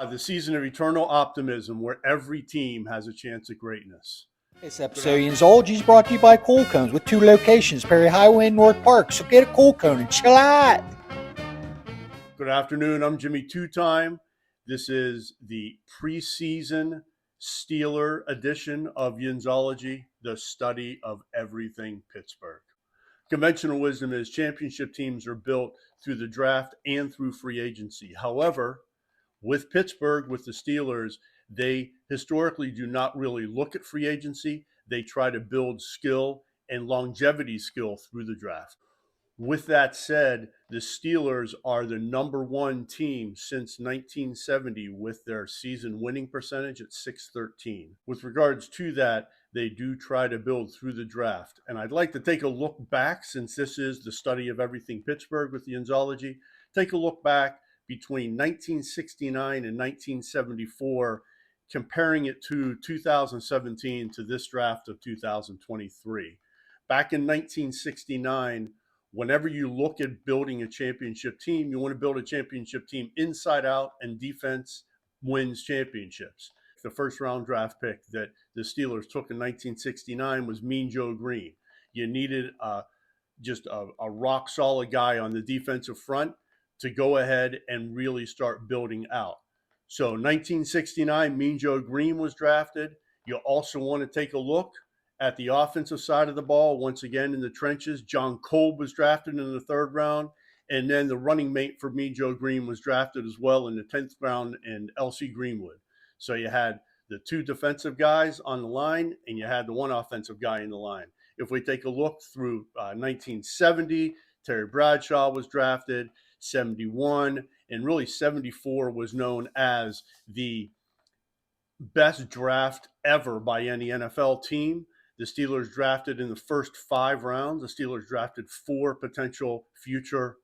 The season of eternal optimism where every team has a chance at greatness. This episode of Zoology is brought to you by Cool Cones with 2 locations, Perry Highway and North Park. So get a Cool Cone and chill out. Good afternoon. I'm Jimmy Two Time. This is the preseason Steeler edition of Yinzology, the study of everything Pittsburgh. Conventional wisdom is championship teams are built through the draft and through free agency. However, with Pittsburgh, with the Steelers, they historically do not really look at free agency. They try to build skill and longevity skill through the draft. With that said, the Steelers are the number one team since 1970 with their season winning percentage at 613. With regards to that, they do try to build through the draft. And I'd like to take a look back, since this is the study of everything Pittsburgh with the Yinzology, take a look back between 1969 and 1974, comparing it to 2017 to this draft of 2023. Back in 1969, whenever you look at building a championship team, you want to build a championship team inside out, and defense wins championships. The first round draft pick that the Steelers took in 1969 was Mean Joe Green. You needed just a rock solid guy on the defensive front to go ahead and really start building out. So 1969, Mean Joe Green was drafted. You also want to take a look at the offensive side of the ball. Once again, in the trenches, John Kolb was drafted in the 3rd round. And then the running mate for Mean Joe Green was drafted as well in the 10th round, and L.C. Greenwood. So you had the 2 defensive guys on the line, and you had the 1 offensive guy in the line. If we take a look through 1970, Terry Bradshaw was drafted. 71, and really 74 was known as the best draft ever by any NFL team. The Steelers drafted in the first 5 rounds. The Steelers drafted 4 potential future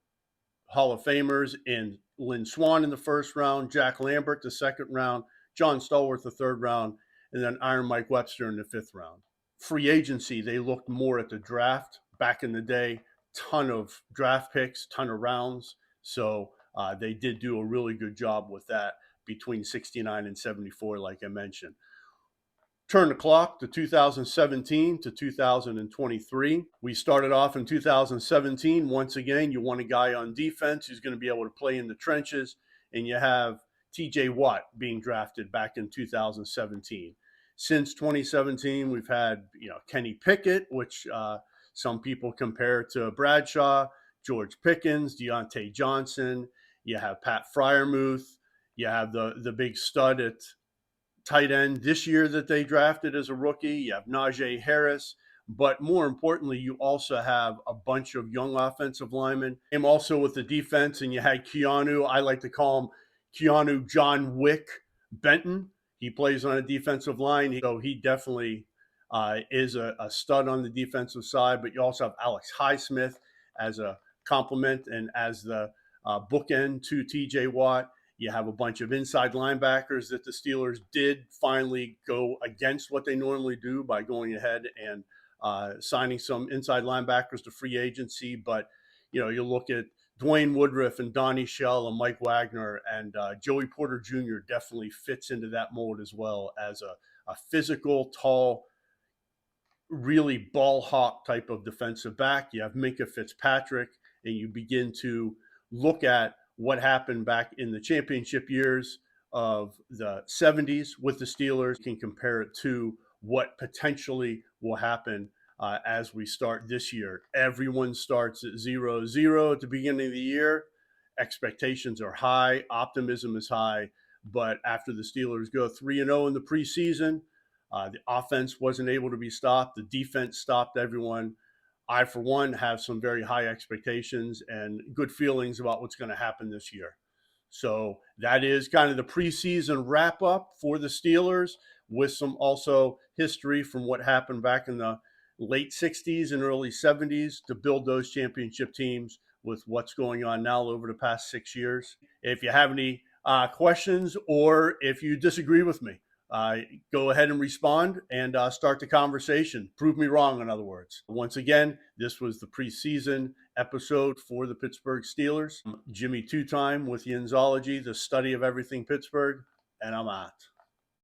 Hall of Famers in Lynn Swann in the 1st round, Jack Lambert the 2nd round, John Stallworth the 3rd round, and then Iron Mike Webster in the 5th round. Free agency, they looked more at the draft. Back in the day, ton of draft picks, ton of rounds. So they did do a really good job with that between 69 and 74, like I mentioned. Turn the clock to 2017 to 2023. We started off in 2017. Once again, you want a guy on defense who's going to be able to play in the trenches, and you have TJ Watt being drafted back in 2017. Since 2017, we've had Kenny Pickett, which some people compare to Bradshaw, George Pickens, Deontay Johnson. You have Pat Freiermuth. You have the big stud at tight end this year that they drafted as a rookie. You have Najee Harris. But more importantly, you also have a bunch of young offensive linemen. And also with the defense, and you had Keanu, I like to call him Keanu John Wick Benton. He plays on a defensive line, so he definitely is a stud on the defensive side. But you also have Alex Highsmith as a complement and as the bookend to TJ Watt. You have a bunch of inside linebackers that the Steelers did finally go against what they normally do by going ahead and signing some inside linebackers to free agency. But, you look at Dwayne Woodruff and Donnie Shell and Mike Wagner, and Joey Porter Jr. definitely fits into that mold as well as a physical, tall, really ball hawk type of defensive back. You have Minkah Fitzpatrick, and you begin to look at what happened back in the championship years of the 70s with the Steelers. You can compare it to what potentially will happen as we start this year. Everyone starts at 0-0 at the beginning of the year. Expectations are high. Optimism is high. But after the Steelers go 3-0 in the preseason, the offense wasn't able to be stopped. The defense stopped everyone. I, for one, have some very high expectations and good feelings about what's going to happen this year. So that is kind of the preseason wrap up for the Steelers, with some also history from what happened back in the late 60s and early 70s to build those championship teams with what's going on now over the past 6 years. If you have any questions, or if you disagree with me, go ahead and respond and start the conversation. Prove me wrong, in other words. Once again, this was the preseason episode for the Pittsburgh Steelers. Jimmy Two Time with Yinzology, the study of everything Pittsburgh, and I'm out.